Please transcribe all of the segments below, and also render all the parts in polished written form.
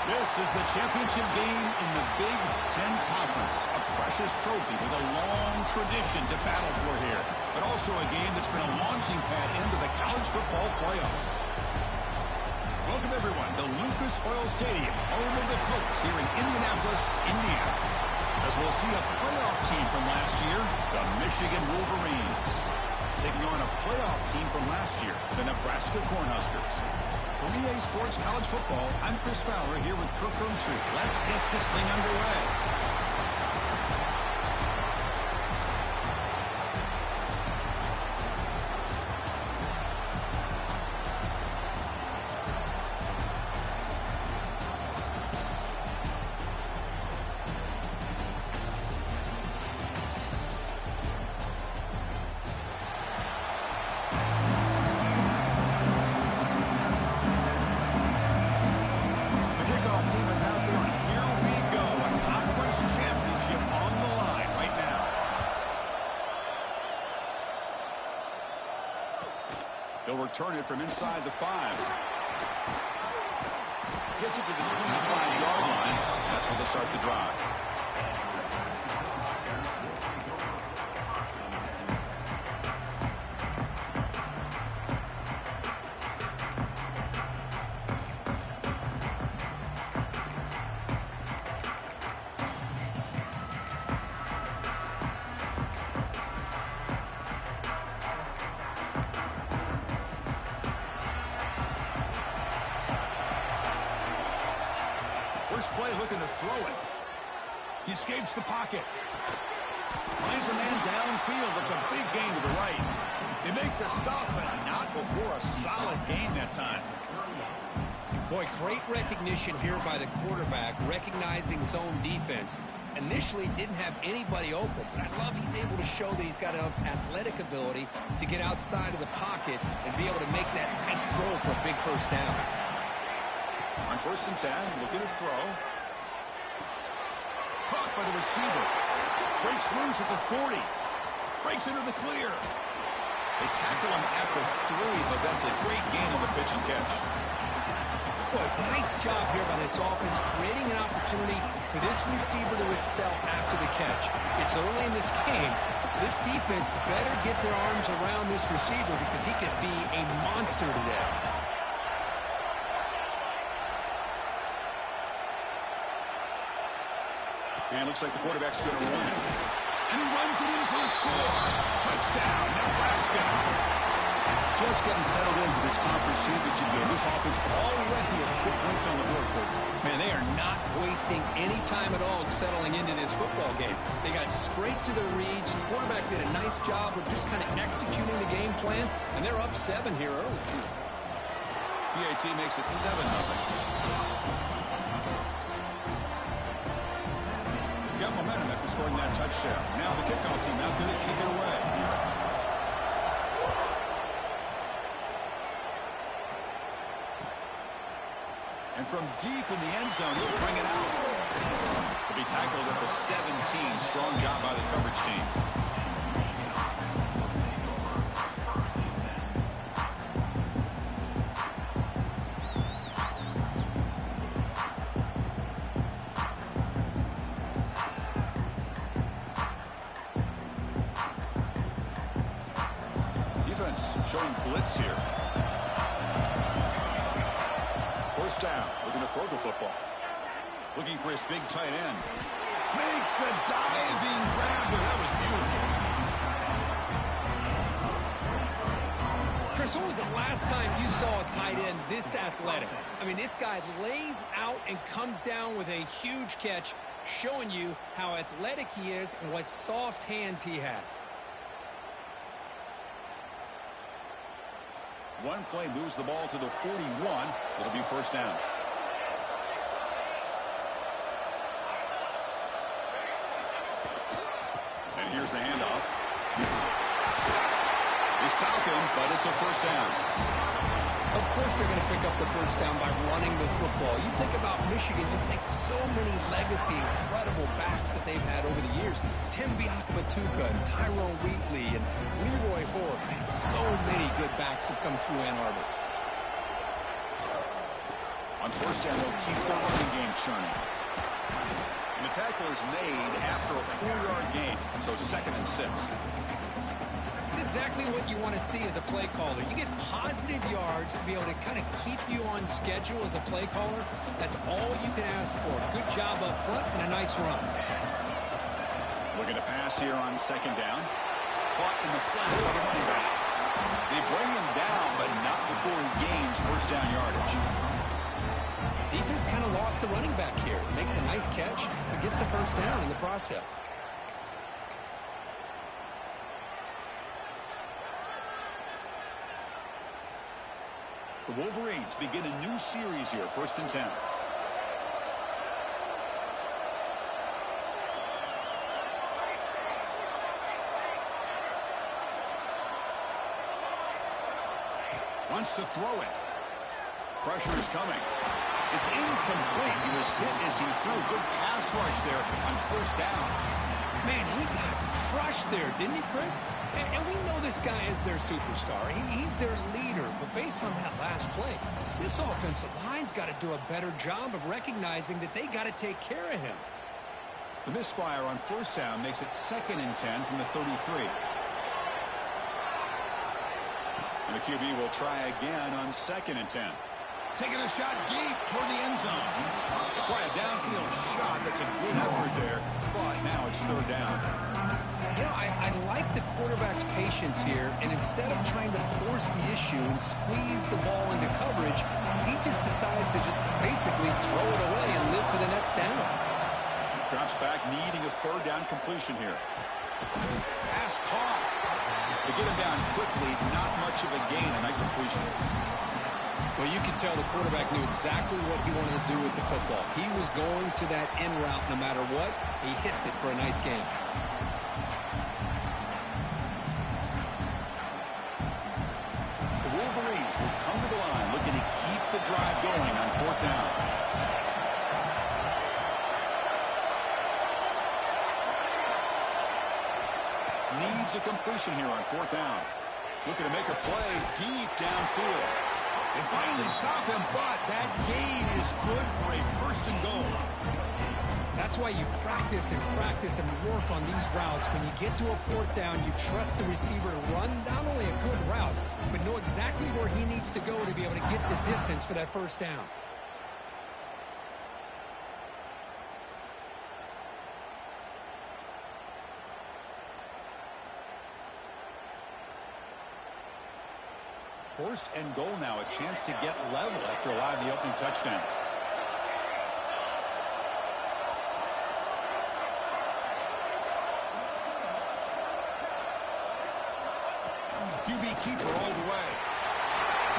This is the championship game in the Big Ten Conference. A precious trophy with a long tradition to battle for here. But also a game that's been a launching pad into the college football playoff. Welcome, everyone, to Lucas Oil Stadium, home of the Colts here in Indianapolis, Indiana. As we'll see a playoff team from last year, the Michigan Wolverines, taking on a playoff team from last year, the Nebraska Cornhuskers. For EA Sports College Football, I'm Chris Fowler here with Kirk Herbstreit. Let's get this thing underway. He'll return it from inside the 5. Gets it to the 25-yard line. That's where they'll start the drive. First play looking to throw it. He escapes the pocket. Finds a man downfield. It's a big gain to the right. They make the stop, but not before a solid gain that time. Boy, great recognition here by the quarterback, recognizing zone defense. Initially didn't have anybody open, but I love he's able to show that he's got enough athletic ability to get outside of the pocket and be able to make that nice throw for a big first down. On 1st and 10, looking to throw. Caught by the receiver. Breaks loose at the 40. Breaks into the clear. They tackle him at the 3, but that's a great gain on the pitch and catch. Boy, nice job here by this offense, creating an opportunity for this receiver to excel after the catch. It's early in this game, so this defense better get their arms around this receiver because he could be a monster today. And looks like the quarterback's going to run it. And he runs it in for the score. Touchdown, Nebraska. Just getting settled into this conference championship game. This offense already has put points on the board. Man, they are not wasting any time at all settling into this football game. They got straight to their reads. The quarterback did a nice job of just kind of executing the game plan, and they're up 7 here early. PAT makes it 7-0. Got momentum after scoring that touchdown. Now the kickoff team out there to kick it away. And from deep in the end zone, he'll bring it out. He'll be tackled at the 17. Strong job by the coverage team. Showing blitz here. First down. Looking to throw the football. Looking for his big tight end. Makes the diving grab there. That was beautiful. Chris, when was the last time you saw a tight end this athletic? I mean, this guy lays out and comes down with a huge catch, showing you how athletic he is and what soft hands he has. One play moves the ball to the 41. It'll be first down. And here's the handoff. They stop him, but it's a first down. Of course they're going to pick up the first down by running the football. You think about Michigan, you think so many legacy, incredible backs that they've had over the years. Tim Biakabatuka and Tyrone Wheatley and Leroy Hoare. Man, so many good backs have come through Ann Arbor. On On first down, they'll keep their running game churning. And the tackle is made after a 4-yard gain, so 2nd and 6. It's exactly what you want to see as a play caller. You get positive yards to be able to kind of keep you on schedule as a play caller. That's all you can ask for. Good job up front and a nice run. Looking to pass here on 2nd down. Caught in the flat by the running back. They bring him down, but not before he gains first down yardage. Defense kind of lost a running back here. Makes a nice catch, but gets the first down in the process. The Wolverines begin a new series here, 1st and 10. Wants to throw it. Pressure is coming. It's incomplete. He was hit as he threw. Good pass rush there on first down. Man, he got crushed there, didn't he, Chris? And we know this guy is their superstar. He's their leader. But based on that last play, this offensive line's got to do a better job of recognizing that they got to take care of him. The misfire on first down makes it 2nd and 10 from the 33. And the QB will try again on 2nd and 10. Taking a shot deep toward the end zone. Try a downfield shot. That's a good effort there, but now it's 3rd down. You know, I like the quarterback's patience here, and instead of trying to force the issue and squeeze the ball into coverage, he just decides to just basically throw it away and live for the next down. Drops back, needing a 3rd down completion here. Pass caught. To get him down quickly, not much of a gain on that completion. Well, you can tell the quarterback knew exactly what he wanted to do with the football. He was going to that end route no matter what. He hits it for a nice gain. The Wolverines will come to the line looking to keep the drive going on 4th down. Needs a completion here on 4th down. Looking to make a play deep downfield. They finally stop him, but that gain is good for a 1st and goal. That's why you practice and work on these routes. When you get to a 4th down, you trust the receiver to run not only a good route, but know exactly where he needs to go to be able to get the distance for that 1st down. First and goal now, a chance to get level after allowing the opening touchdown. QB keeper all the way.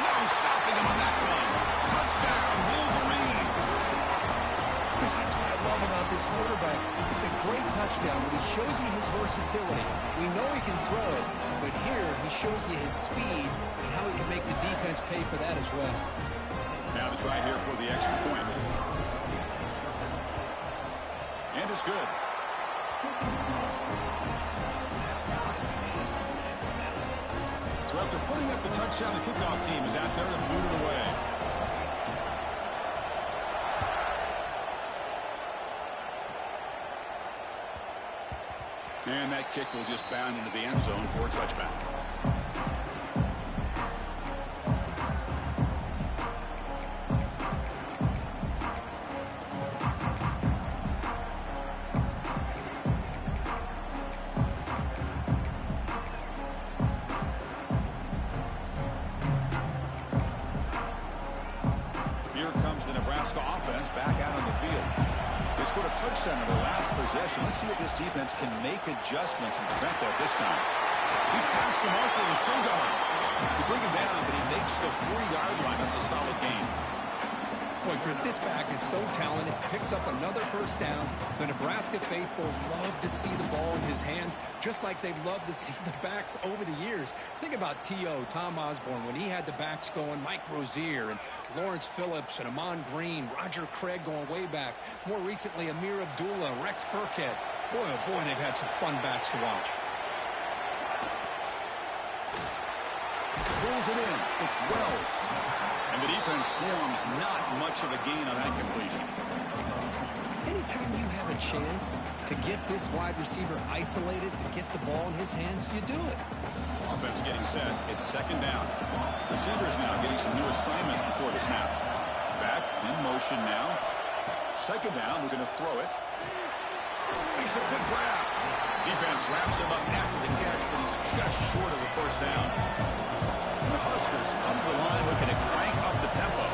No stopping him on that one. Touchdown, Wolverines. Chris, that's what I love about this quarterback. It's a great touchdown, but he shows you his versatility. We know he can throw it, but here he shows you his speed and how he can make the defense pay for that as well. Now the try here for the extra point. And it's good. So after putting up the touchdown, the kickoff team is out there to boot it away. And that kick will just bound into the end zone for a touchback. Here comes the Nebraska offense back out on the field. They scored a touchdown in their last possession. Let's see if this defense can make adjustments and prevent that this time. He's past the marker and still going. They bring him down, but he makes the 4-yard line. That's a solid gain. Boy, Chris, this back is so talented. Picks up another 1st down. The Nebraska faithful love to see the ball in his hands, just like they've loved to see the backs over the years. Think about T.O., Tom Osborne, when he had the backs going, Mike Rozier and Lawrence Phillips and Amon Green, Roger Craig going way back. More recently, Amir Abdullah, Rex Burkhead. Boy, oh boy, they've had some fun backs to watch. Pulls it in. It's Wells. And the defense swarms, not much of a gain on that completion. Anytime you have a chance to get this wide receiver isolated, to get the ball in his hands, you do it. Offense getting set. It's second down. Receivers now getting some new assignments before the snap. Back in motion now. Second down, we're going to throw it. Makes a quick grab. Defense wraps him up after the catch, but he's just short of a first down. And the Huskers come to the line looking to crank up the tempo.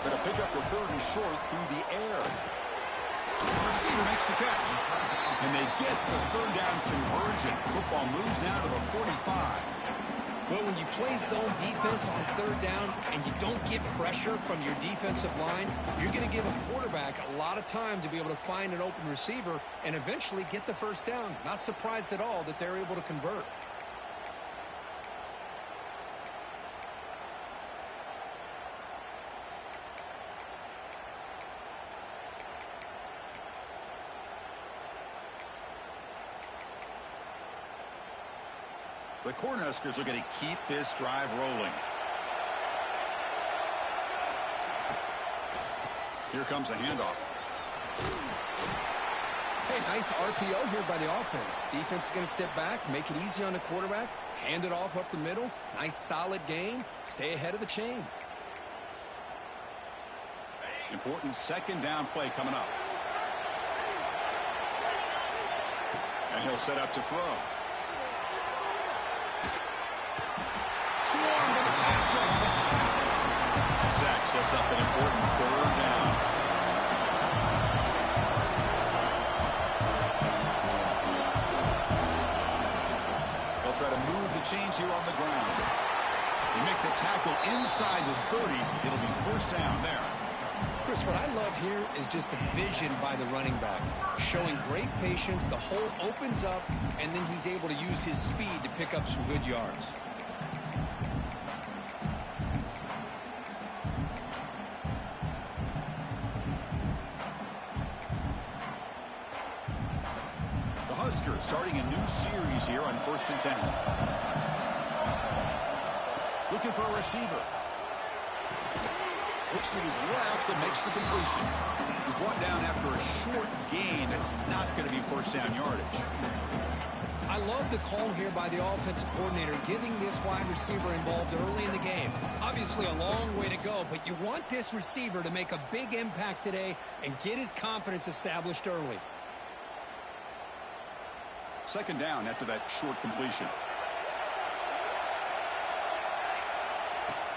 Going to pick up the third and short through the air. The receiver makes the catch. And they get the third down conversion. Football moves now to the 45. Well, when you play zone defense on third down and you don't get pressure from your defensive line, you're going to give a quarterback a lot of time to be able to find an open receiver and eventually get the first down. Not surprised at all that they're able to convert. The Cornhuskers are going to keep this drive rolling. Here comes a handoff. Hey, nice RPO here by the offense. Defense is going to sit back, make it easy on the quarterback, hand it off up the middle. Nice solid gain. Stay ahead of the chains. Important second down play coming up. And he'll set up to throw. Swarm to the pass rush. Sack sets up an important third down. They'll try to move the chains here on the ground. They make the tackle inside the 30. It'll be first down there. Chris, what I love here is just the vision by the running back. Showing great patience, the hole opens up, and then he's able to use his speed to pick up some good yards. Huskers starting a new series here on 1st and 10. Looking for a receiver. Looks to his left and makes the completion. He's brought down after a short gain that's not going to be first down yardage. I love the call here by the offensive coordinator, getting this wide receiver involved early in the game. Obviously a long way to go, but you want this receiver to make a big impact today and get his confidence established early. Second down after that short completion.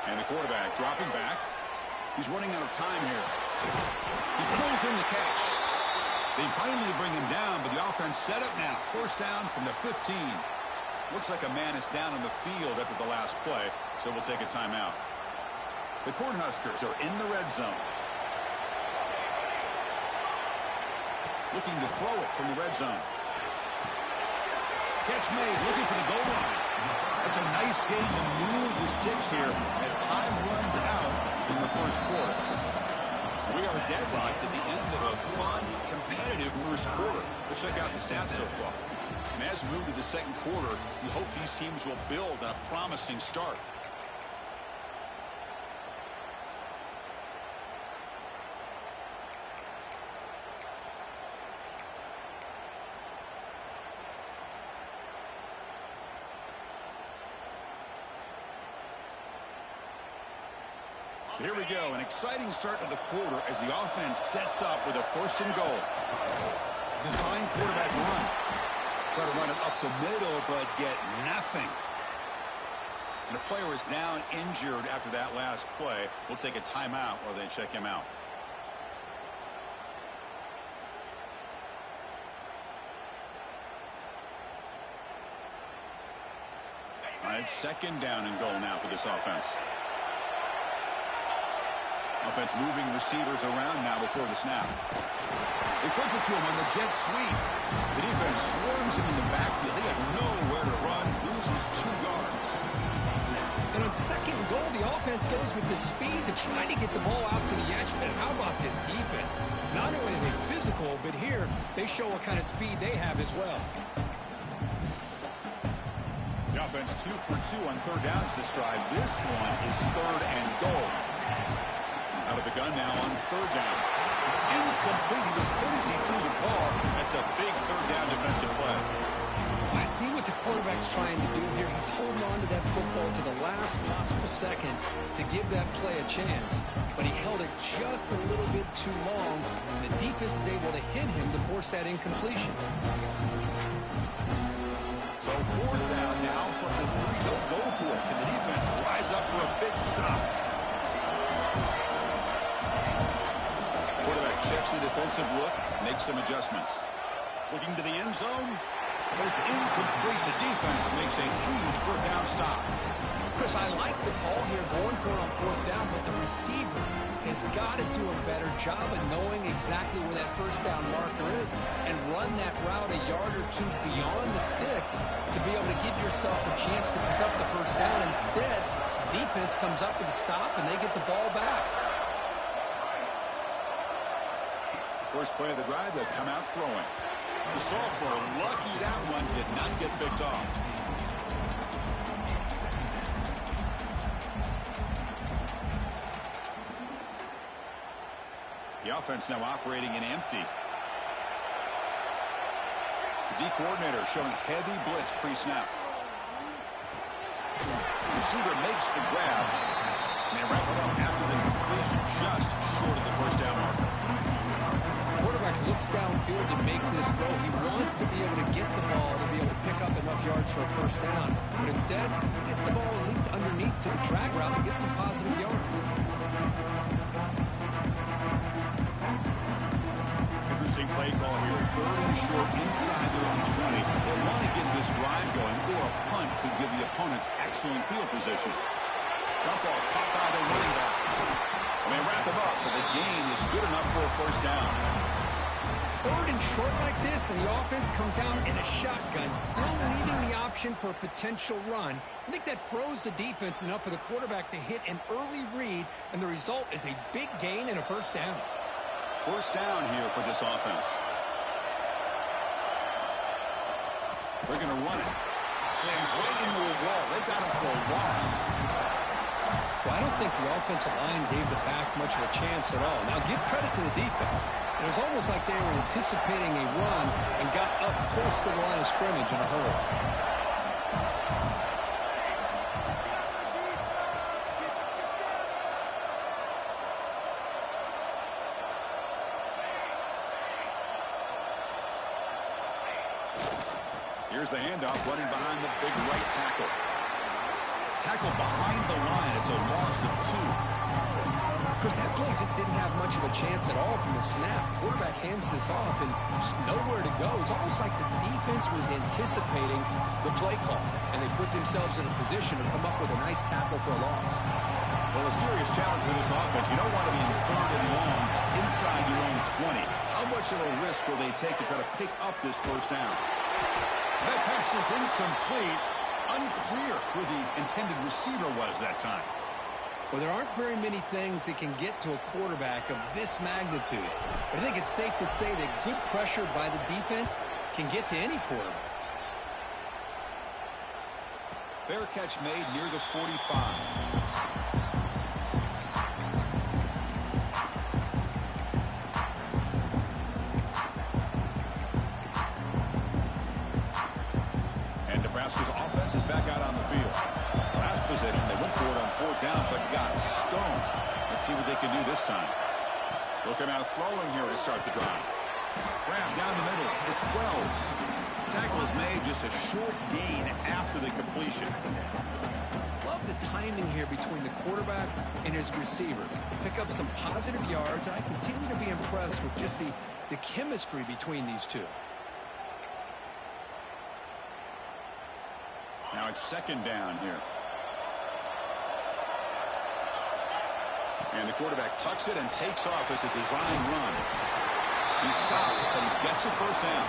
And the quarterback dropping back. He's running out of time here. He pulls in the catch. They finally bring him down, but the offense set up now. First down from the 15. Looks like a man is down on the field after the last play, so we'll take a timeout. The Cornhuskers are in the red zone. Looking to throw it from the red zone. Catch made, looking for the goal line. That's a nice game to move the sticks here as time runs out in the first quarter. We are deadlocked at the end of a fun, competitive first quarter. Let's check out the stats so far. And as we move to the second quarter, we hope these teams will build on a promising start. So here we go, an exciting start to the quarter as the offense sets up with a first and goal. Design quarterback run. Try to run it up the middle, but get nothing. And the player is down injured after that last play. We'll take a timeout while they check him out. All right, second down and goal now for this offense. Offense moving receivers around now before the snap. They flip it to him on the jet sweep. The defense swarms him in the backfield. They have nowhere to run. Loses 2 yards. And on second and goal, the offense goes with the speed to try to get the ball out to the edge. But how about this defense? Not only are they physical, but here they show what kind of speed they have as well. The offense 2 for 2 on third downs this drive. This one is third and goal. Out of the gun now on third down. Incomplete. He was hit as he threw the ball. That's a big third down defensive play. I see what the quarterback's trying to do here. He's holding on to that football to the last possible second to give that play a chance. But he held it just a little bit too long, and the defense is able to hit him to force that incompletion. So fourth down now from the 3. They'll go for it. Can the defense rise up for a big stop? Quarterback checks the defensive look, makes some adjustments. Looking to the end zone. But it's incomplete. The defense makes a huge fourth down stop. Chris, I like the call here going for it on fourth down, but the receiver has got to do a better job of knowing exactly where that first down marker is and run that route a yard or two beyond the sticks to be able to give yourself a chance to pick up the first down. Instead, the defense comes up with a stop and they get the ball back. First play of the drive, they'll come out throwing. The sophomore, lucky that one did not get picked off. The offense now operating in empty. The D coordinator showing heavy blitz pre-snap. Receiver makes the grab. And they wrap it up after the completion, just short of the first down marker. Quarterback looks downfield to make this throw. He wants to be able to get the ball to be able to pick up enough yards for a first down. But instead, he gets the ball at least underneath to the drag route and gets some positive yards. Interesting play call here. Third and short inside their own 20. They want to get this drive going, or a punt could give the opponents excellent field position. Dump ball's caught by the running back. And they wrap him up, but the gain is good enough for a first down. Third and short like this, and the offense comes out in a shotgun, still leaving the option for a potential run. I think that froze the defense enough for the quarterback to hit an early read, and the result is a big gain and a first down. First down here for this offense. They're going to run it. Slams right into a wall. They've got him for a loss. Well, I don't think the offensive line gave the back much of a chance at all. Now, give credit to the defense. It was almost like they were anticipating a run and got up close to the line of scrimmage in a hurry. Here's the handoff, running behind the big right tackle. Tackle behind the line. It's a loss of 2. Chris, that play just didn't have much of a chance at all from the snap. Quarterback hands this off and just nowhere to go. It's almost like the defense was anticipating the play call, and they put themselves in a position to come up with a nice tackle for a loss. Well, a serious challenge for this offense. You don't want to be in third and long inside your own 20. How much of a risk will they take to try to pick up this first down? That pass is incomplete. Unclear who the intended receiver was that time. Well, there aren't very many things that can get to a quarterback of this magnitude. But I think it's safe to say that good pressure by the defense can get to any quarterback. Fair catch made near the 45. Nebraska's offense is back out on the field. Last possession, they went for it on fourth down, but got stoned. Let's see what they can do this time. They'll come out throwing here to start the drive. Grab down the middle. It's Wells. Tackle is made, just a short gain after the completion. Love the timing here between the quarterback and his receiver. Pick up some positive yards, and I continue to be impressed with just the chemistry between these two. Now it's second down here. And the quarterback tucks it and takes off as a design run. He's stopped, but he gets a first down.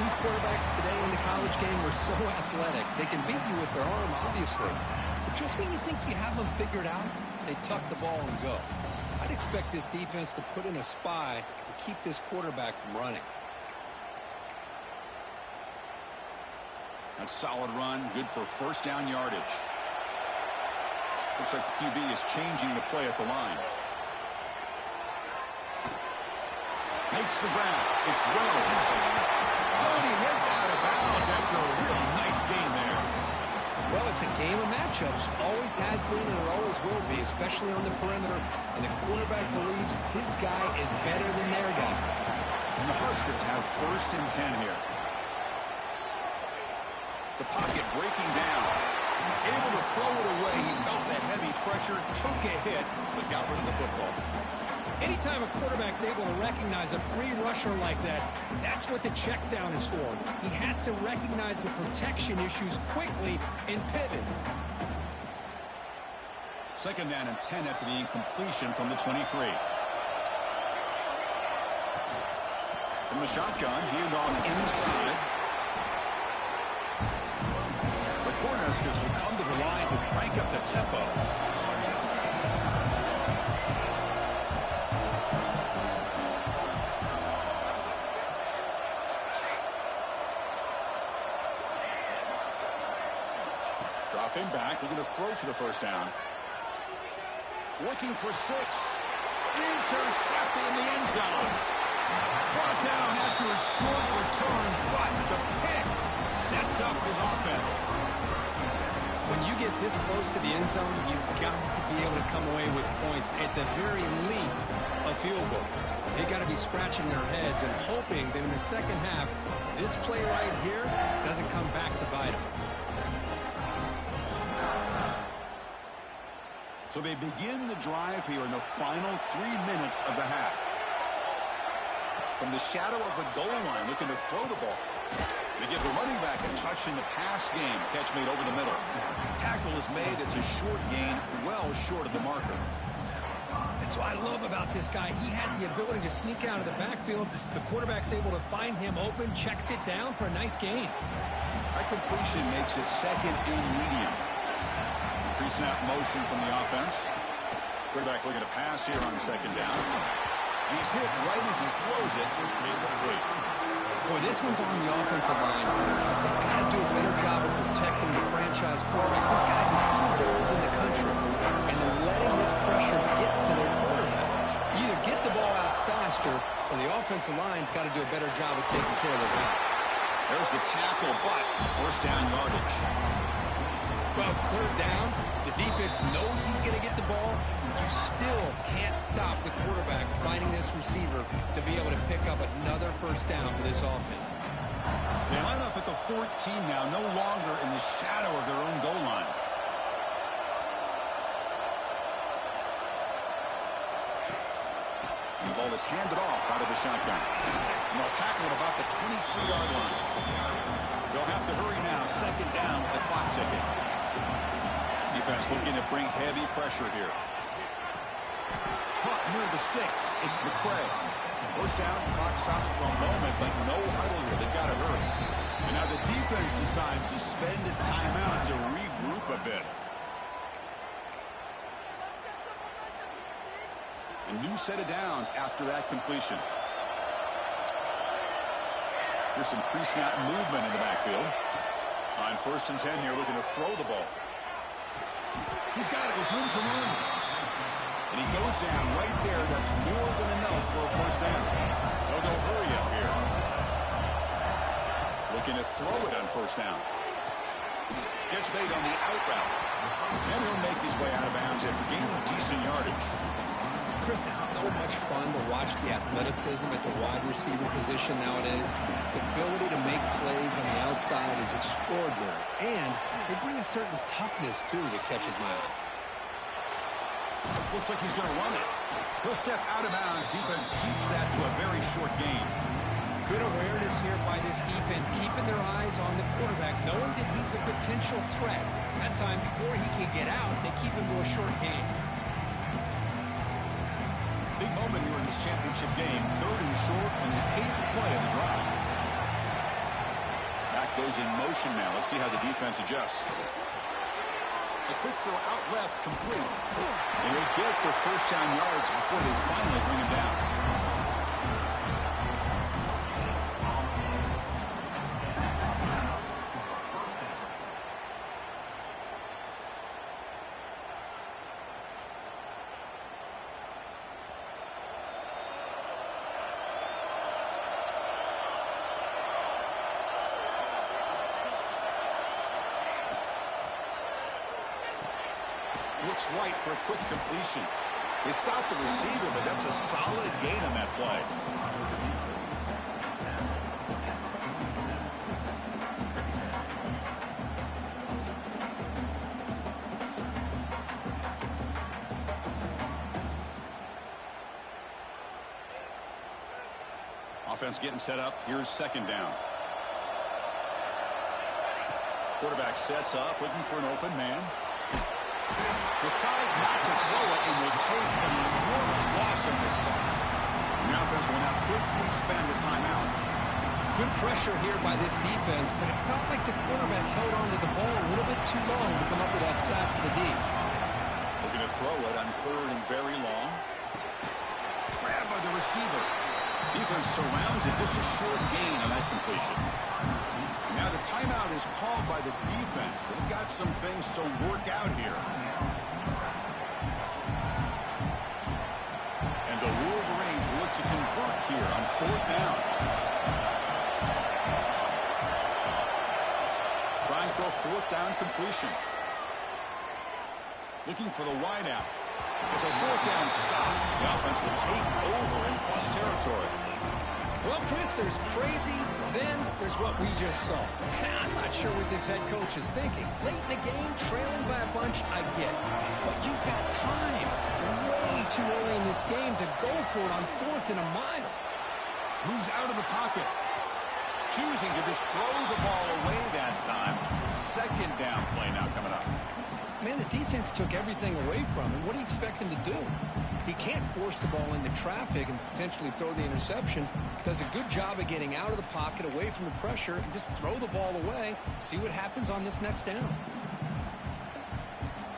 These quarterbacks today in the college game are so athletic. They can beat you with their arm, obviously. But just when you think you have them figured out, they tuck the ball and go. I'd expect this defense to put in a spy to keep this quarterback from running. A solid run, good for first down yardage. Looks like the QB is changing the play at the line. Makes the grab. It's Wells. Oh, and he heads out of bounds after a real nice gain there. Well, it's a game of matchups. Always has been and it always will be, especially on the perimeter. And the quarterback believes his guy is better than their guy. And the Huskers have 1st and 10 here. The pocket breaking down. Able to throw it away. He felt the heavy pressure, took a hit, but got rid of the football. Anytime a quarterback's able to recognize a free rusher like that, that's what the check down is for. He has to recognize the protection issues quickly and pivot. 2nd down and 10 after the incompletion from the 23. From the shotgun, handoff inside. The Cornhuskers will come to the line to crank up the tempo. Dropping back, looking to throw for the first down. Looking for 6. Intercepted in the end zone. Brought down after a short return, but the pick sets up his offense. When you get this close to the end zone, you've got to be able to come away with points, at the very least, a field goal. They got to be scratching their heads and hoping that in the second half, this play right here doesn't come back to bite them. So they begin the drive here in the final 3 minutes of the half. From the shadow of the goal line, looking to throw the ball. They give the running back a touch in the pass game. Catch made over the middle. Tackle is made. It's a short gain, well short of the marker. That's what I love about this guy. He has the ability to sneak out of the backfield. The quarterback's able to find him open, checks it down for a nice gain. That completion makes it 2nd and medium. Pre-snap motion from the offense. Quarterback looking to pass here on 2nd down. He's hit right as he throws it. Incomplete. Boy, this one's on the offensive line, Chris. They've got to do a better job of protecting the franchise quarterback. This guy's as good as there is in the country. And they're letting this pressure get to their quarterback. You either get the ball out faster, or the offensive line's got to do a better job of taking care of the guy. There's the tackle, but first down yardage. Well, it's 3rd down. The defense knows he's going to get the ball. You still can't stop the quarterback finding this receiver to be able to pick up another first down for this offense. They line up at the 14 now, no longer in the shadow of their own goal line. The ball is handed off out of the shotgun. And they'll tackle at about the 23-yard line. They'll have to hurry now. 2nd down with the clock ticking. Defense looking to bring heavy pressure here. Caught near the sticks. It's McCray. First down, clock stops for a moment, but no huddle here. They've got to hurry. And now the defense decides to spend a timeout to regroup a bit. A new set of downs after that completion. Here's some pre-snap movement in the backfield. On 1st and 10 here, looking to throw the ball. He's got it with room to run. And he goes down right there. That's more than enough for a first down. They'll go hurry up here. Looking to throw it on 1st down. Gets made on the out route. And he'll make his way out of bounds after gaining decent yardage. Chris, it's so much fun to watch the athleticism at the wide receiver position nowadays. The ability to make plays on the outside is extraordinary. And they bring a certain toughness, too, that catches my eye. Looks like he's going to run it. He'll step out of bounds. Defense keeps that to a very short gain. Good awareness here by this defense, keeping their eyes on the quarterback, knowing that he's a potential threat. That time, before he can get out, they keep him to a short gain. Big moment here in this championship game. 3rd and short on the 8th play of the drive. Back goes in motion now. Let's see how the defense adjusts. A quick throw out left, complete. And they get the first down yards before they finally bring him down. looks right for a quick completion. They stopped the receiver, but that's a solid gain on that play. Offense getting set up. Here's second down. Quarterback sets up, looking for an open man. Decides not to throw it and will take an enormous loss on this side. The offense will now quickly spend a timeout. Good pressure here by this defense, but it felt like the quarterback held onto the ball a little bit too long to come up with that sack for the D. Looking to throw it on third and very long. Grabbed by the receiver. Defense surrounds it. Just a short gain on that completion. Now the timeout is called by the defense. They've got some things to work out here. And the Wolverines will look to convert here on fourth down. Trying for a fourth down completion. Looking for the wideout. It's a fourth down stop. The offense will take over in plus territory. Well, Chris, there's crazy, then there's what we just saw. I'm not sure what this head coach is thinking. Late in the game, trailing by a bunch, I get it. But you've got time, way too early in this game, to go for it on fourth and a mile. Moves out of the pocket. Choosing to just throw the ball away that time. Second down play now coming up. Man, the defense took everything away from him. What do you expect him to do? He can't force the ball into traffic and potentially throw the interception. Does a good job of getting out of the pocket, away from the pressure, and just throw the ball away. See what happens on this next down.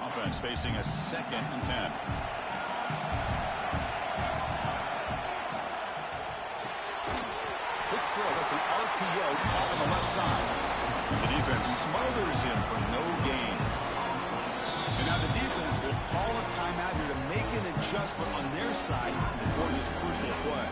Offense facing a 2nd and 10. Quick throw. That's an RPO caught on the left side. The defense smothers him for no gain. And now the defense will call a timeout here to make an adjustment on their side for this crucial play.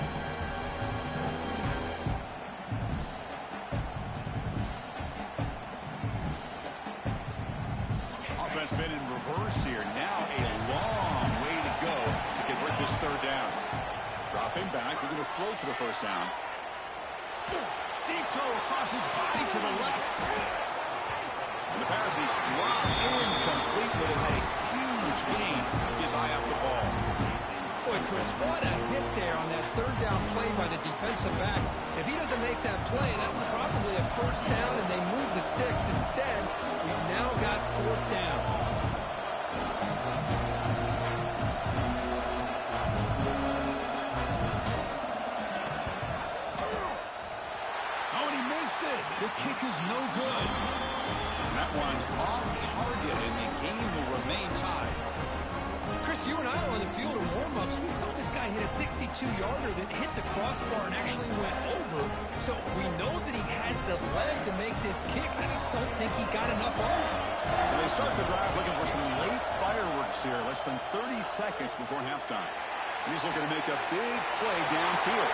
Offense been in reverse here. Now a long way to go to convert this third down. Dropping back. We're going to throw for the first down. Deep throw across his body to the left. And the pass is dropped incomplete, but it had a huge gain. Took his eye off the ball. Boy, Chris, what a hit there on that third down play by the defensive back. If he doesn't make that play, that's probably a first down, and they move the sticks. Instead, we've now got fourth down. Oh, and he missed it. The kick is no good. That one's off target, and the game will remain tied. Chris, you and I were on the field in warm-ups. We saw this guy hit a 62-yarder that hit the crossbar and actually went over. So we know that he has the leg to make this kick. I just don't think he got enough on it. So they start the drive looking for some late fireworks here, less than 30 seconds before halftime. And he's looking to make a big play downfield.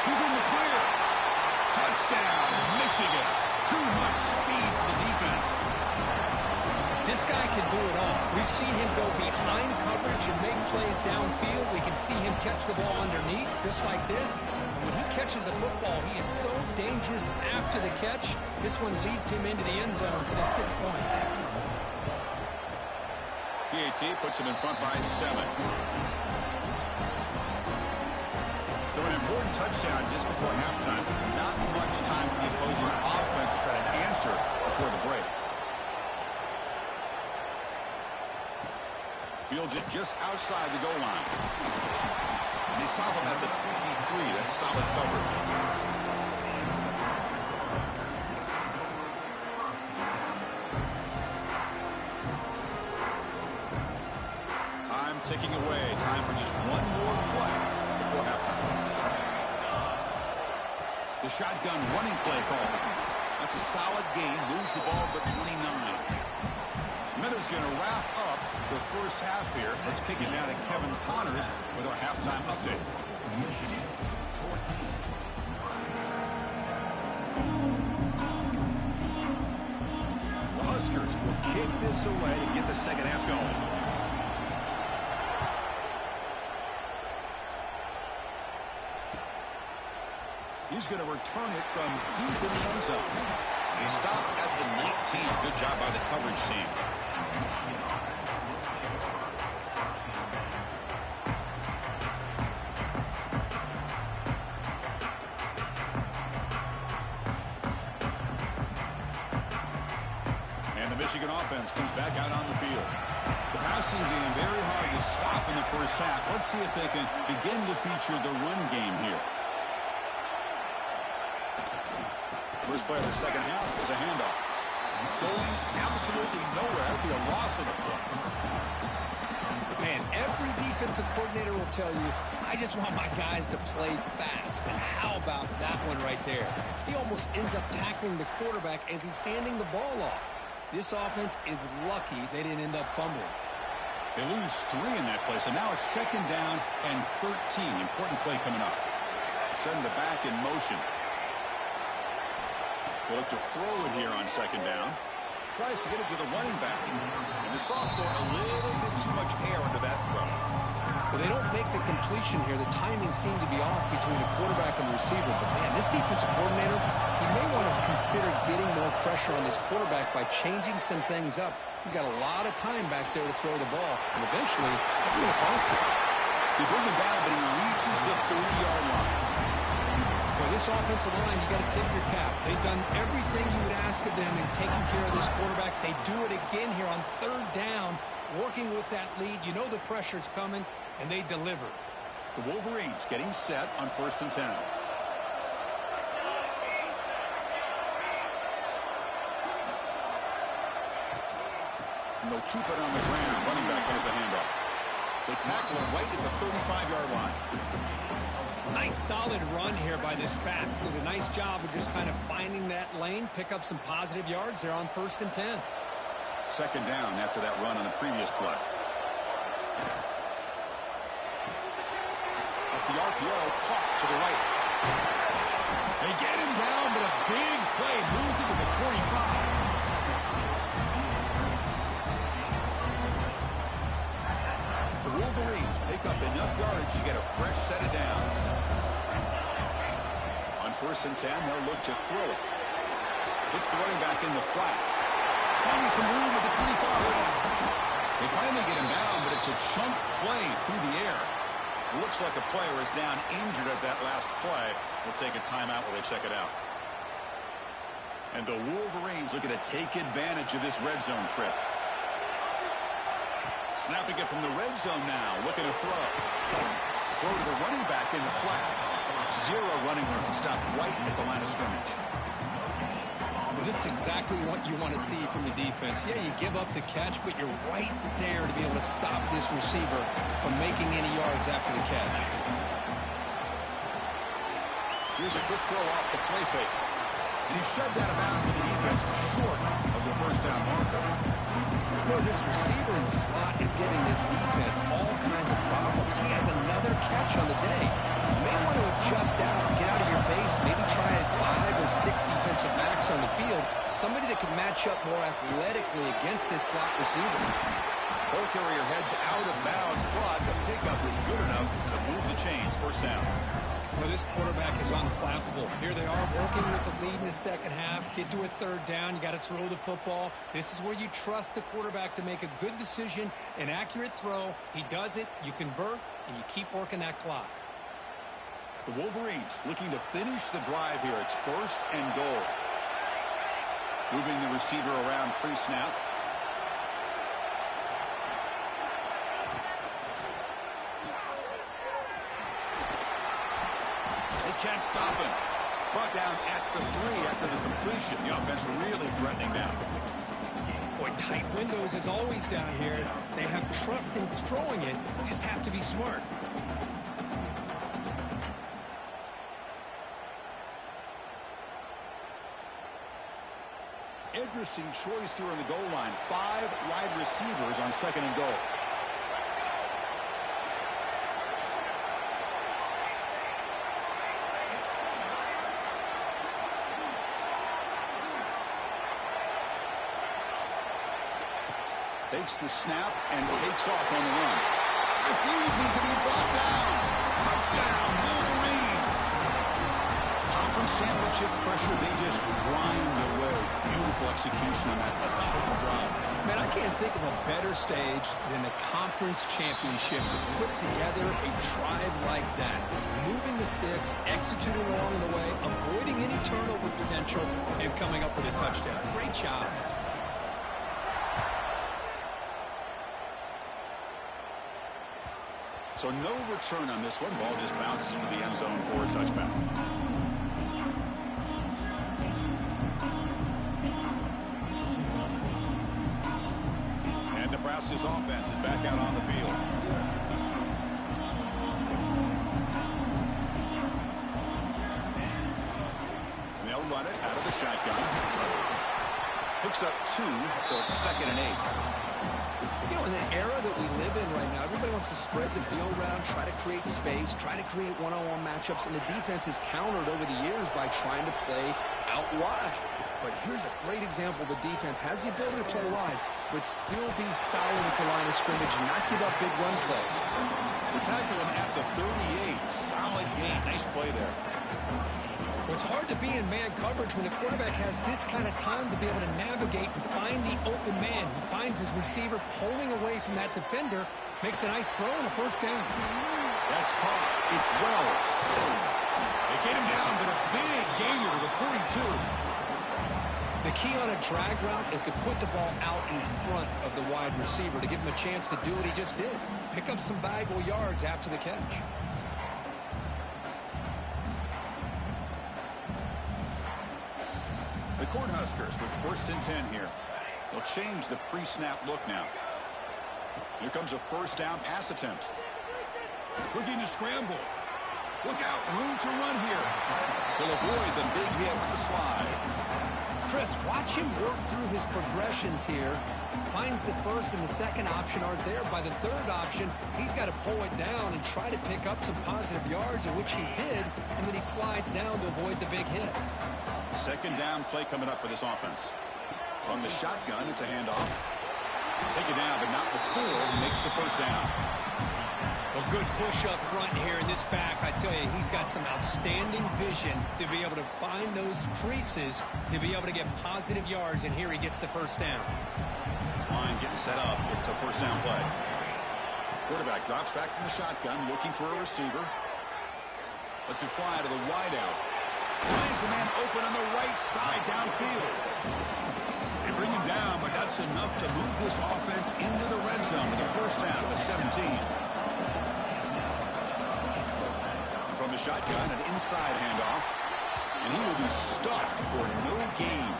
He's in the clear. Touchdown, Michigan. Too much speed for the defense. This guy can do it all. We've seen him go behind coverage and make plays downfield. We can see him catch the ball underneath, just like this. And when he catches a football, he is so dangerous after the catch. This one leads him into the end zone for the 6 points. PAT puts him in front by 7. So an important touchdown just before halftime. Not much time for the opposing offense to try to answer before the break. Fields it just outside the goal line. And they stop him at the 23. That's solid coverage. Time ticking away. Time for just one more play before halftime. The shotgun running play call. That's a solid gain. Moves the ball to the 29. Minutes going to wrap up the first half here. Let's kick it down to Kevin Connors with our halftime update. The Huskers will kick this away to get the second half going. he's going to return it from deep in the end zone. He stopped at the 19. Good job by the coverage team. And the Michigan offense comes back out on the field. The passing game very hard to stop in the first half. Let's see if they can begin to feature the run game here. First play of the second half is a handoff. Going absolutely nowhere. That'd be a loss of the play. Man, every defensive coordinator will tell you, I just want my guys to play fast. And how about that one right there? He almost ends up tackling the quarterback as he's handing the ball off. This offense is lucky they didn't end up fumbling. They lose 3 in that play, so now it's second down and 13. Important play coming up. Send the back in motion. They look to throw it here on second down. Tries to get it to the running back. And the sophomore, a little bit too much air under that throw. Well, they don't make the completion here. The timing seemed to be off between the quarterback and the receiver. But, man, this defensive coordinator, he may want to consider getting more pressure on this quarterback by changing some things up. He's got a lot of time back there to throw the ball. And eventually, it's going to cost him. They bring him down, but he reaches the 30-yard line. For this offensive line, you got to tip your cap. They've done everything you would ask of them in taking care of this quarterback. They do it again here on third down, working with that lead. You know the pressure's coming, and they deliver. The Wolverines getting set on 1st and 10. And they'll keep it on the ground. Running back has the handoff. They tackle him right at the 35-yard line. Nice solid run here by this back. Did a nice job of just kind of finding that lane, pick up some positive yards there on 1st and 10. Second down after that run on the previous play. Off the RPO, caught to the right. They get him down, but a big play moves into the 45. The Wolverines pick up enough yardage to get a fresh set of downs. On 1st and 10, they'll look to throw it. Hits the running back in the flat. Finding some room at the 25. They finally get him down, but it's a chunk play through the air. Looks like a player is down injured at that last play. We'll take a timeout while they check it out. And the Wolverines looking to take advantage of this red zone trip. Snapping it from the red zone now. Looking to throw. Throw to the running back in the flat. 0 running room. Stop right at the line of scrimmage. Well, this is exactly what you want to see from the defense. Yeah, you give up the catch, but you're right there to be able to stop this receiver from making any yards after the catch. Here's a quick throw off the play fake. And he's shoved out of bounds with the defense short of the first down marker. Boy, this receiver in the slot is giving this defense all kinds of problems. He has another catch on the day. You may want to adjust out, get out of your base, maybe try 5 or 6 defensive backs on the field, somebody that can match up more athletically against this slot receiver. Ball carrier heads out of bounds, but the pickup was good enough to move the chains. First down. Well, this quarterback is unflappable. Here they are working with the lead in the second half. Get to a third down. You got to throw the football. This is where you trust the quarterback to make a good decision, an accurate throw. He does it, you convert, and you keep working that clock. The Wolverines looking to finish the drive here. It's 1st and goal. Moving the receiver around pre-snap. Can't stop him. Brought down at the 3 after the completion. The offense really threatening now. Boy, tight windows is always down here. They have trust in throwing it. You just have to be smart. Interesting choice here on the goal line. 5 wide receivers on 2nd and goal. Takes the snap and takes off on the run. Refusing to be brought down. Touchdown, Wolverines. sandwich it pressure, they just grind away. Beautiful execution on that methodical drive. Man, I can't think of a better stage than the conference championship to put together a drive like that. Moving the sticks, executing along the way, avoiding any turnover potential, and coming up with a touchdown. Great job. So no return on this one. Ball just bounces into the end zone for a touchback. And Nebraska's offense is back out on the field. They'll run it out of the shotgun. Hooks up 2, so it's 2nd and 8. You know, in the era that we live in right now, everybody wants to spread the field around, try to create space, try to create one-on-one matchups, and the defense is countered over the years by trying to play out wide. But here's a great example. The defense has the ability to play wide, but still be solid at the line of scrimmage and not give up big run plays. We're tackling at the 38. Solid game. Nice play there. Well, it's hard to be in man coverage when the quarterback has this kind of time to be able to navigate and find the open man. He finds his receiver pulling away from that defender, makes a nice throw and a first down. That's caught. It's Wells. They get him down, but a big gainer to the 42. The key on a drag route is to put the ball out in front of the wide receiver to give him a chance to do what he just did. Pick up some valuable yards after the catch. The Cornhuskers with 1st and 10 here. They'll change the pre-snap look now. Here comes a first down pass attempt. Looking to scramble. Look out, room to run here. They'll avoid the big hit with the slide. Chris, watch him work through his progressions here. Finds the first and the second option aren't there. By the third option, he's got to pull it down and try to pick up some positive yards, in which he did, and then he slides down to avoid the big hit. 2nd down play coming up for this offense. On the shotgun, it's a handoff. Take it down, but not before he makes the first down. Well, good push up front here in this back. I tell you, he's got some outstanding vision to be able to find those creases, to be able to get positive yards, and here he gets the first down. This line getting set up. It's a first down play. Quarterback drops back from the shotgun, looking for a receiver. Lets it fly to the wideout. Finds a man open on the right side downfield. They bring him down, but that's enough to move this offense into the red zone with a first down to 17. From the shotgun, an inside handoff, and he will be stuffed for no gain.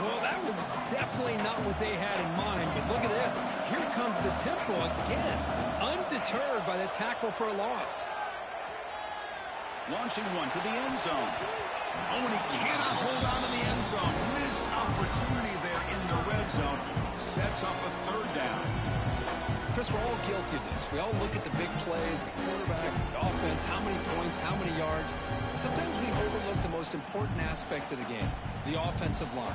Well, that was definitely not what they had in mind, but look at this. Here comes the tempo again, undeterred by the tackle for a loss. Launching one to the end zone. Oh, and he cannot hold on in the end zone. Missed opportunity there in the red zone. Sets up a third down. Chris, we're all guilty of this. We all look at the big plays, the quarterbacks, the offense, how many points, how many yards. Sometimes we overlook the most important aspect of the game, the offensive line.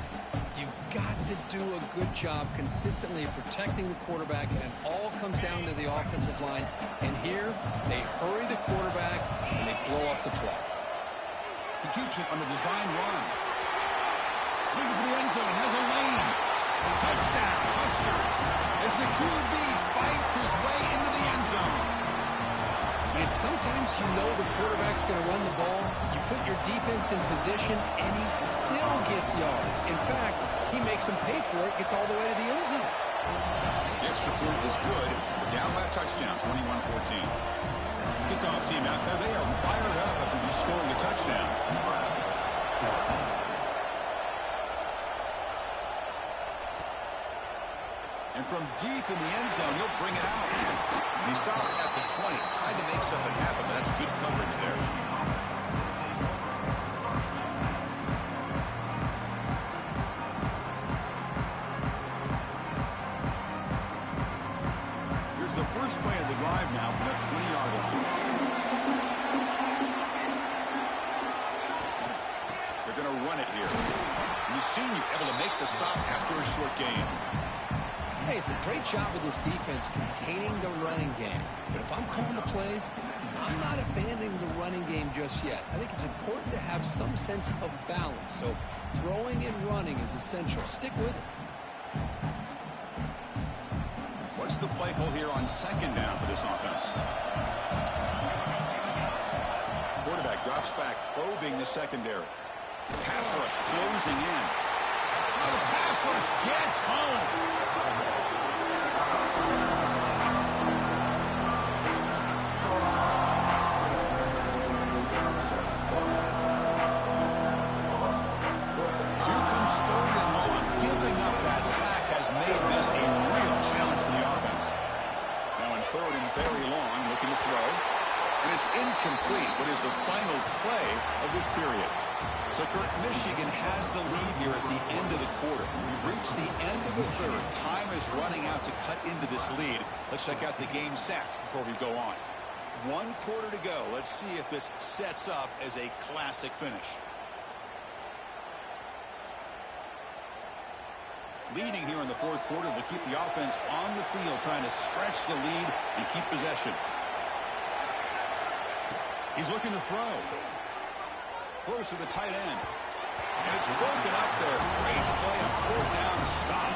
You've got to do a good job consistently of protecting the quarterback, and it all comes down to the offensive line. And here, they hurry the quarterback, and they blow up the play. He keeps it on the design run. Looking for the end zone, has a lane. Touchdown, Huskers, as the QB fights his way into the end zone. And sometimes you know the quarterback's going to run the ball. You put your defense in position, and he still gets yards. In fact, he makes them pay for it, gets all the way to the end zone. The extra point is good. We're down by a touchdown, 21-14. Kickoff team out there, they are fired up after just scoring a touchdown. And from deep in the end zone, he'll bring it out. He stopped at the 20, trying to make something happen, but that's good coverage there. Here's the first play of the drive now from the 20-yard line. They're going to run it here. The senior able to make the stop after a short gain. Hey, it's a great job of this defense containing the running game. But if I'm calling the plays, I'm not abandoning the running game just yet. I think it's important to have some sense of balance. So throwing and running is essential. Stick with it. What's the play call here on second down for this offense? Quarterback drops back, probing the secondary. Pass rush closing in. The pass rush gets home. Two comes third and long. Giving up that sack has made this a real challenge for the offense. Now in third and very long, looking to throw. And it's incomplete, what is the final play of this period. So Kurt, Michigan has the lead here at the end of the quarter. We've reached the end of the third. Time is running out to cut into this lead. Let's check out the game stats before we go on. 1 quarter to go. Let's see if this sets up as a classic finish. Leading here in the fourth quarter, they'll keep the offense on the field, trying to stretch the lead and keep possession. He's looking to throw. Throws to the tight end. And it's broken up there. Great play, a fourth down stop.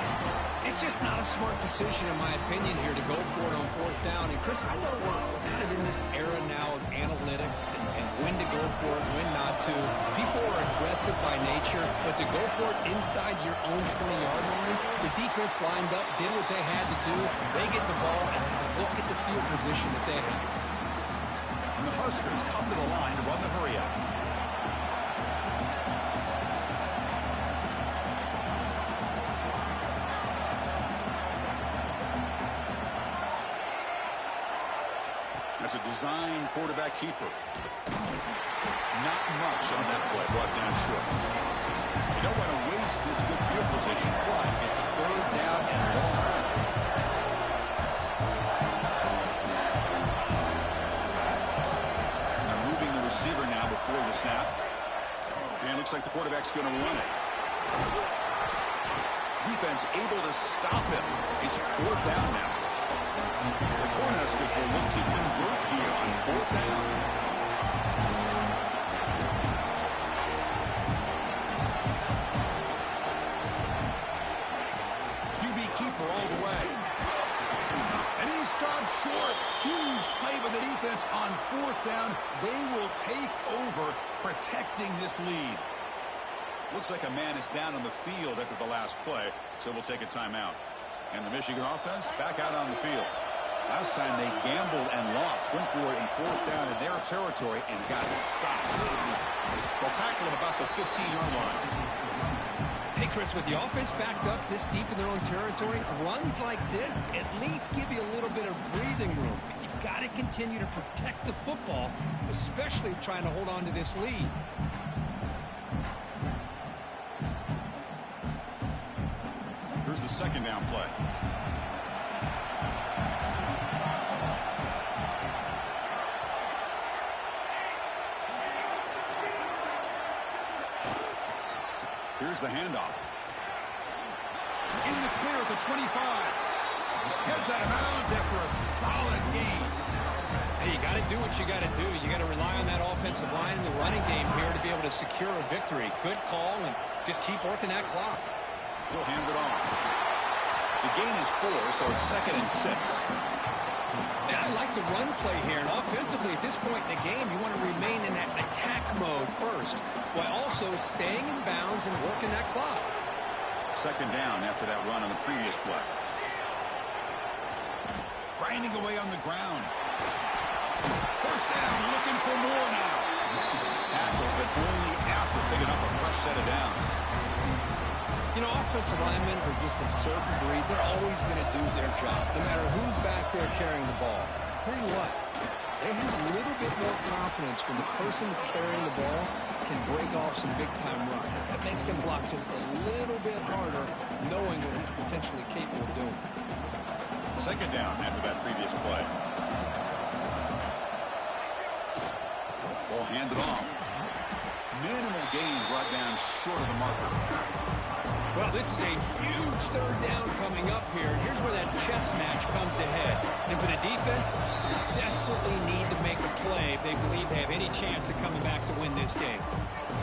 It's just not a smart decision, in my opinion, here to go for it on fourth down. And, Chris, I know we're kind of in this era now of analytics and when to go for it, when not to. People are aggressive by nature, but to go for it inside your own 20-yard line, the defense lined up, did what they had to do. They get the ball, and look at the field position that they have. And the Huskers come to the line to run the hurry-up. That's a design quarterback keeper. Not much on that play, brought down short. You don't want to waste this good field position, but it's third down and long. They're moving the receiver now before the snap. And it looks like the quarterback's going to run it. Defense able to stop him. It's fourth down now. The Cornhuskers will look to convert here on fourth down. QB keeper all the way. And he stops short. Huge play by the defense on fourth down. They will take over, protecting this lead. Looks like a man is down on the field after the last play, so we'll take a timeout. And the Michigan offense back out on the field. Last time they gambled and lost. Went for it in fourth down in their territory and got stopped. They'll tackle him about the 15-yard line. Hey, Chris, with the offense backed up this deep in their own territory, runs like this at least give you a little bit of breathing room. But you've got to continue to protect the football, especially trying to hold on to this lead. Here's the second down play. Here's the handoff. In the clear at the 25. Heads out of bounds after a solid gain. Hey, you got to do what you got to do. You got to rely on that offensive line and the running game here to be able to secure a victory. Good call, and just keep working that clock. He'll hand it off. The gain is 4, so it's 2nd and 6. And I like the run play here. And offensively, at this point in the game, you want to remain in that attack mode first, while also staying in bounds and working that clock. Second down after that run on the previous play. Grinding away on the ground. First down, looking for more now. Tackle, but only after picking up a fresh set of downs. You know, offensive linemen are just a certain breed. They're always going to do their job, no matter who's back there carrying the ball. I tell you what, they have a little bit more confidence when the person that's carrying the ball can break off some big-time runs. That makes them block just a little bit harder, knowing what he's potentially capable of doing. Second down after that previous play. Ball handed off. Minimal gain brought down short of the marker. Well, this is a huge third down coming up here. Here's where that chess match comes to head. And for the defense, desperately need to make a play if they believe they have any chance of coming back to win this game.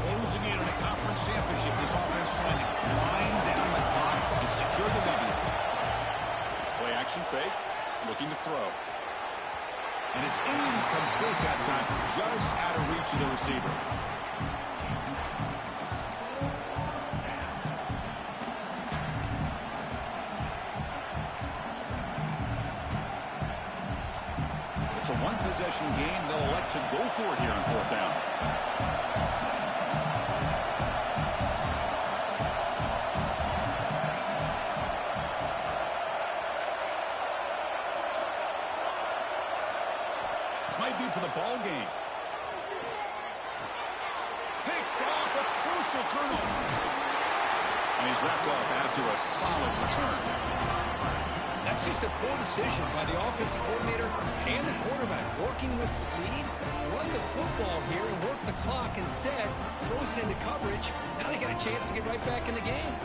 Closing in on a conference championship, this offense trying to grind down the clock and secure the W. Play action fake, looking to throw. And it's incomplete that time, just out of reach of the receiver. It's a one-possession game. They'll elect to go for it here on fourth down. This might be for the ball game. Picked off, a crucial turnover. And he's wrapped up after a solid return. That's just a poor decision by the offensive coordinator and the quarterback. Working with the lead, run the football here and work the clock instead. Throws it into coverage. Now they got a chance to get right back in the game.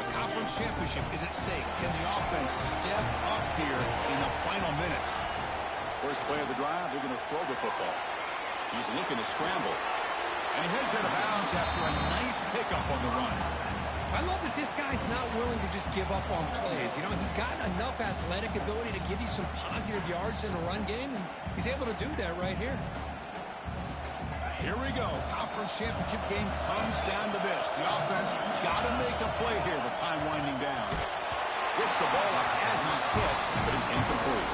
A conference championship is at stake. Can the offense step up here in the final minutes? First play of the drive, they're going to throw the football. He's looking to scramble. And he heads out of bounds after a nice pickup on the run. I love that this guy's not willing to just give up on plays. You know, he's got enough athletic ability to give you some positive yards in the run game, and he's able to do that right here. Here we go. Conference championship game comes down to this. The offense got to make a play here with time winding down. Gets the ball up as he's hit, but it's incomplete.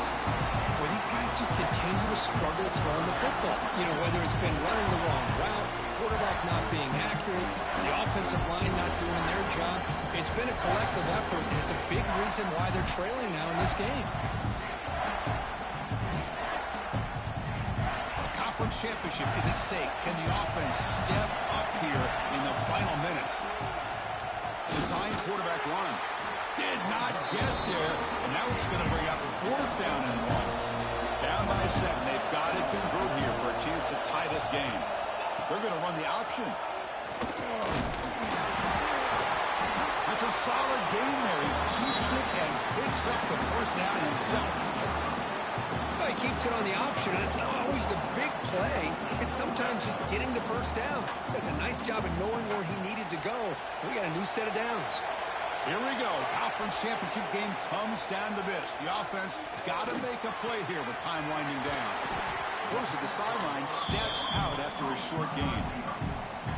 Well, these guys just continue to struggle throwing the football. You know, whether it's been running the wrong route, the quarterback not being accurate, the offensive line not doing their job. It's been a collective effort, and it's a big reason why they're trailing now in this game. A conference championship is at stake. Can the offense step up here in the final minutes? Design quarterback run. Did not get there, and now it's going to bring up fourth down and 1. Down by 7. They've got to convert here for a chance to tie this game. They're going to run the option. That's a solid gain there. He keeps it and picks up the first down himself. Well, he keeps it on the option, and it's not always the big play. It's sometimes just getting the first down. He does a nice job of knowing where he needed to go. We got a new set of downs. Here we go. Conference championship game comes down to this. The offense got to make a play here with time winding down. Goes to the sideline, steps out after a short gain.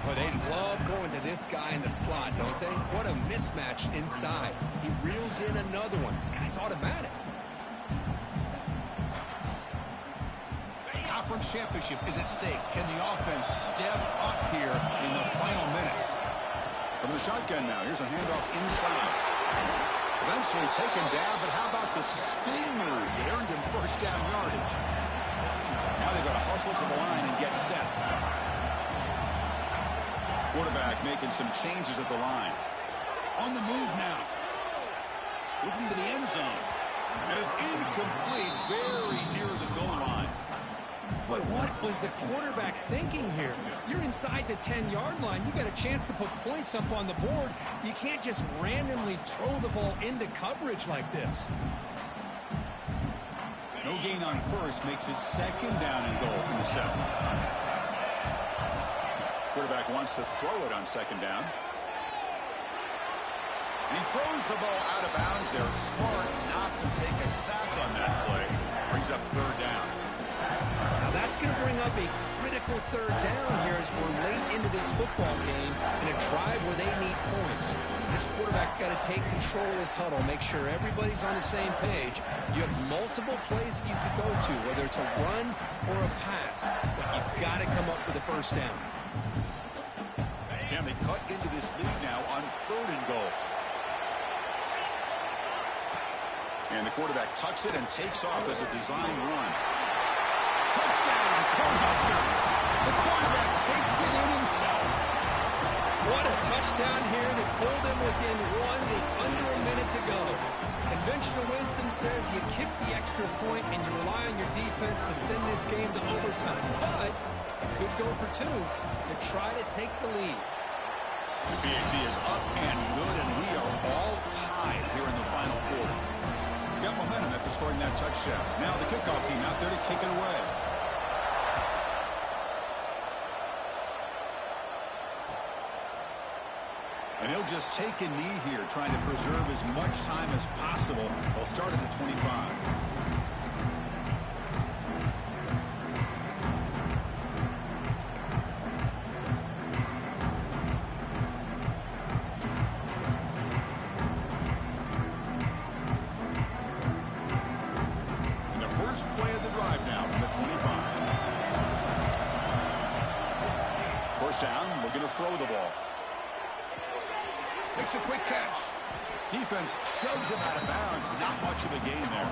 Well, they love going to this guy in the slot, don't they? What a mismatch inside. He reels in another one. This guy's automatic. The conference championship is at stake. Can the offense step up here in the final minutes? From the shotgun now, here's a handoff inside. Eventually taken down, but how about the spin move that earned him first down yardage? Now they've got to hustle to the line and get set. Quarterback making some changes at the line. On the move now. Looking to the end zone. And it's incomplete, very near the goal line. Boy, what was the quarterback thinking here? You're inside the 10-yard line. You got a chance to put points up on the board. You can't just randomly throw the ball into coverage like this. No gain on first makes it second down and goal from the 7. Quarterback wants to throw it on second down. And he throws the ball out of bounds there. Smart not to take a sack on that play. Brings up third down. Now that's going to bring up a critical third down here as we're late into this football game in a drive where they need points. This quarterback's got to take control of this huddle, make sure everybody's on the same page. You have multiple plays that you could go to, whether it's a run or a pass, but you've got to come up with a first down. And they cut into this lead now on third and goal. And the quarterback tucks it and takes off as a design run. Touchdown, Cornhuskers. The quarterback takes it in himself. What a touchdown here that pulled him within one with under a minute to go. Conventional wisdom says you kick the extra point and you rely on your defense to send this game to overtime. But you could go for two to try to take the lead. The PAT is up and good, and we are all tied here in the final quarter. We got momentum after scoring that touchdown. Now the kickoff team out there to kick it away. And he'll just take a knee here, trying to preserve as much time as possible. They'll start at the 25. And the first play of the drive now from the 25. First down, looking to throw the ball. Makes a quick catch. Defense shoves him out of bounds. Not much of a gain there.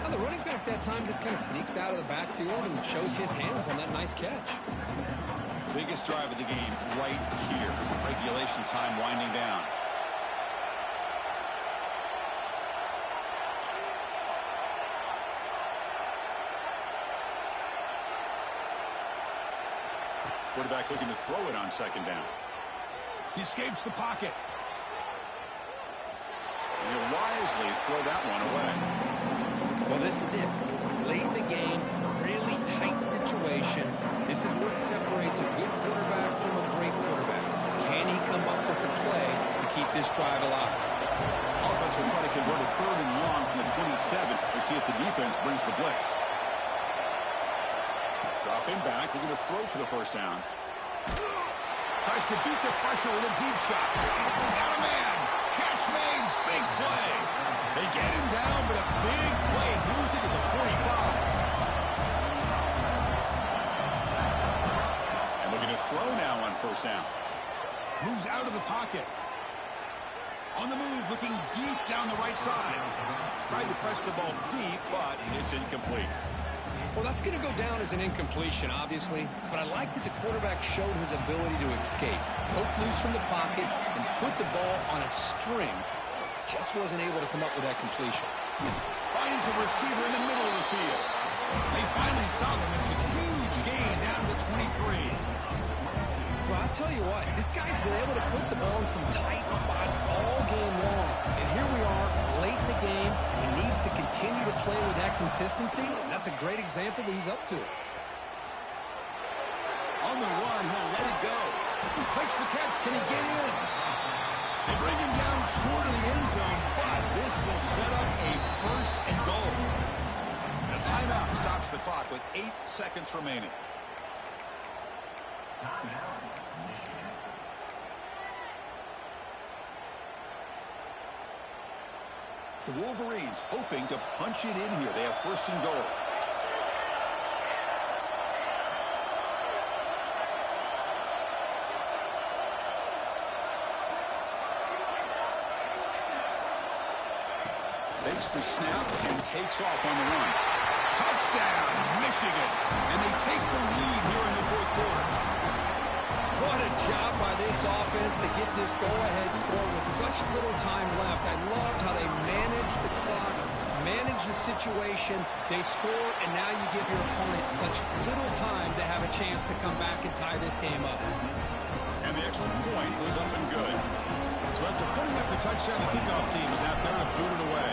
Now the running back that time just kind of sneaks out of the backfield and shows his hands on that nice catch. Biggest drive of the game right here. Regulation time winding down. Quarterback looking to throw it on second down. He escapes the pocket. He'll wisely throw that one away. Well, this is it. Late in the game, really tight situation. This is what separates a good quarterback from a great quarterback. Can he come up with the play to keep this drive alive? Offense will try to convert a third and long from the 27. We'll see if the defense brings the blitz. Dropping back, looking to throw for the first down. Tries to beat the pressure with a deep shot. Got a man. Catch made. Big play. They get him down, but a big play moves it to the 45. And looking to throw now on first down. Moves out of the pocket. On the move, looking deep down the right side. Tried to press the ball deep, but it's incomplete. Well, that's going to go down as an incompletion, obviously, but I like that the quarterback showed his ability to escape, poke loose from the pocket, and put the ball on a string. Just wasn't able to come up with that completion. Finds a receiver in the middle of the field. They finally stop him. It's a huge gain down to the 23. Well, I'll tell you what, this guy's been able to put the ball in some tight spots all game long. And here we are, late in the game. He needs to continue to play with that consistency. And that's a great example that he's up to it. On the run, he'll let it go. Makes the catch. Can he get in? They bring him down short of the end zone, but this will set up a first and goal. The timeout stops the clock with 8 seconds remaining. The Wolverines hoping to punch it in here. They have first and goal. Takes the snap and takes off on the run. Touchdown, Michigan. And they take the lead here in the fourth quarter. What a job by this offense to get this go-ahead score with such little time left. I loved how they managed the clock, managed the situation. They score, and now you give your opponent such little time to have a chance to come back and tie this game up. And the extra point was up and good. So after putting up the touchdown, the kickoff team is out there to boot it away.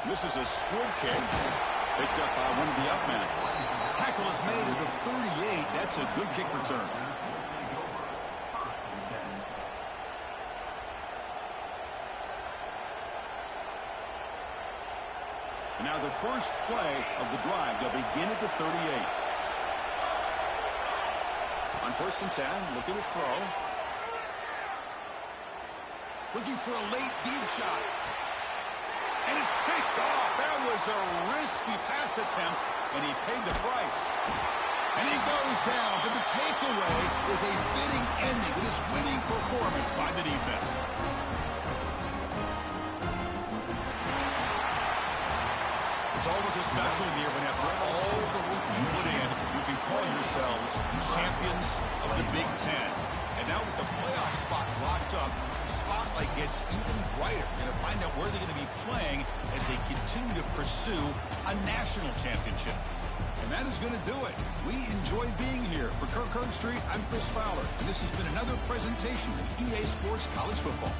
This is a squib kick. Picked up by one of the up men. Tackle is made at the 38. That's a good kick return. And now the first play of the drive. They'll begin at the 38. On first and 10, looking to throw. Looking for a late deep shot. And it's picked off. That was a risky pass attempt, and he paid the price. And he goes down, but the takeaway is a fitting ending to this winning performance by the defense. It's almost a special year when after all the work you put in, you call yourselves champions of the Big Ten. And now with the playoff spot locked up, the spotlight gets even brighter. Going to find out where they're going to be playing as they continue to pursue a national championship. And that is going to do it. We enjoy being here. For Kirk Herbstreit, I'm Chris Fowler, and this has been another presentation of EA Sports College Football.